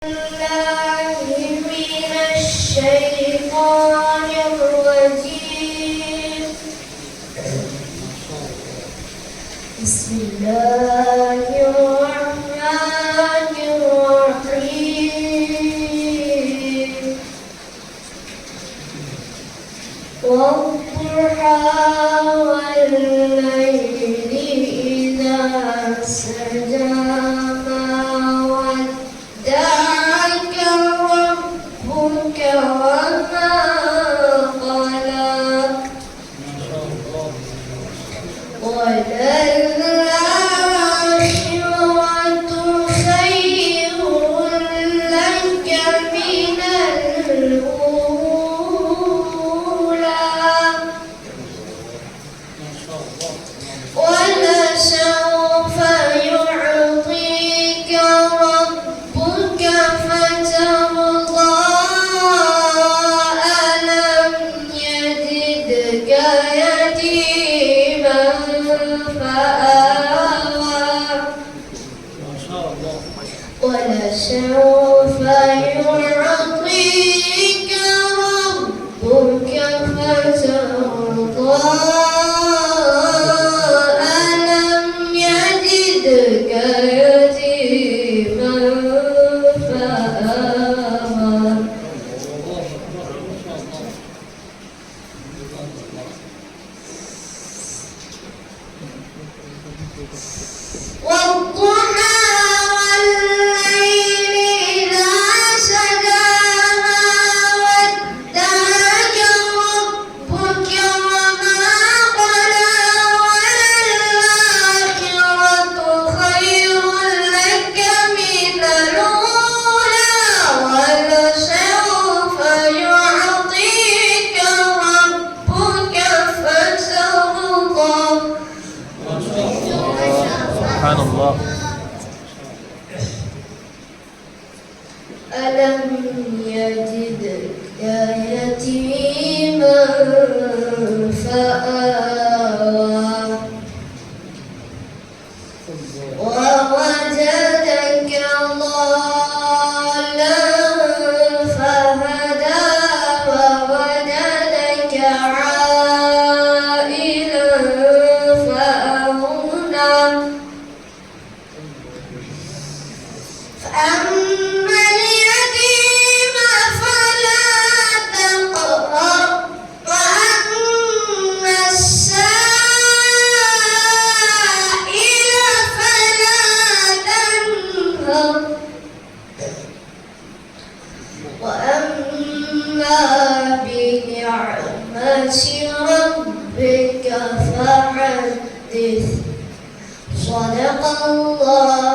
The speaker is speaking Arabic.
الله من الشيطان الرجيم. بسم الله الرحمن الرحيم. والضحى والليل إذا سجى ما ودعك ربك وما قلى وللآخرة خير لك من الأولى ولسوف يعطيك ربك فترضى ألم يجدك يتيما فآوى ولسوف يعطيك ربك فترضى ألم يجدك يتيما فآوى والضحى والليل إذا سجى ما ودعك ربك وما قلى وللآخرة خير لك من الأولى ولسوف يعطيك ربك فترضى. سبحان الله. ألم يجدك يتيما فآوى ووجدك ضالا فهدى ووجدك عائلا فأغنى فأما اليتيم فلا تقهر وأما السائل فلا تنهر وأما بنعمة ربك فحدث. صدق الله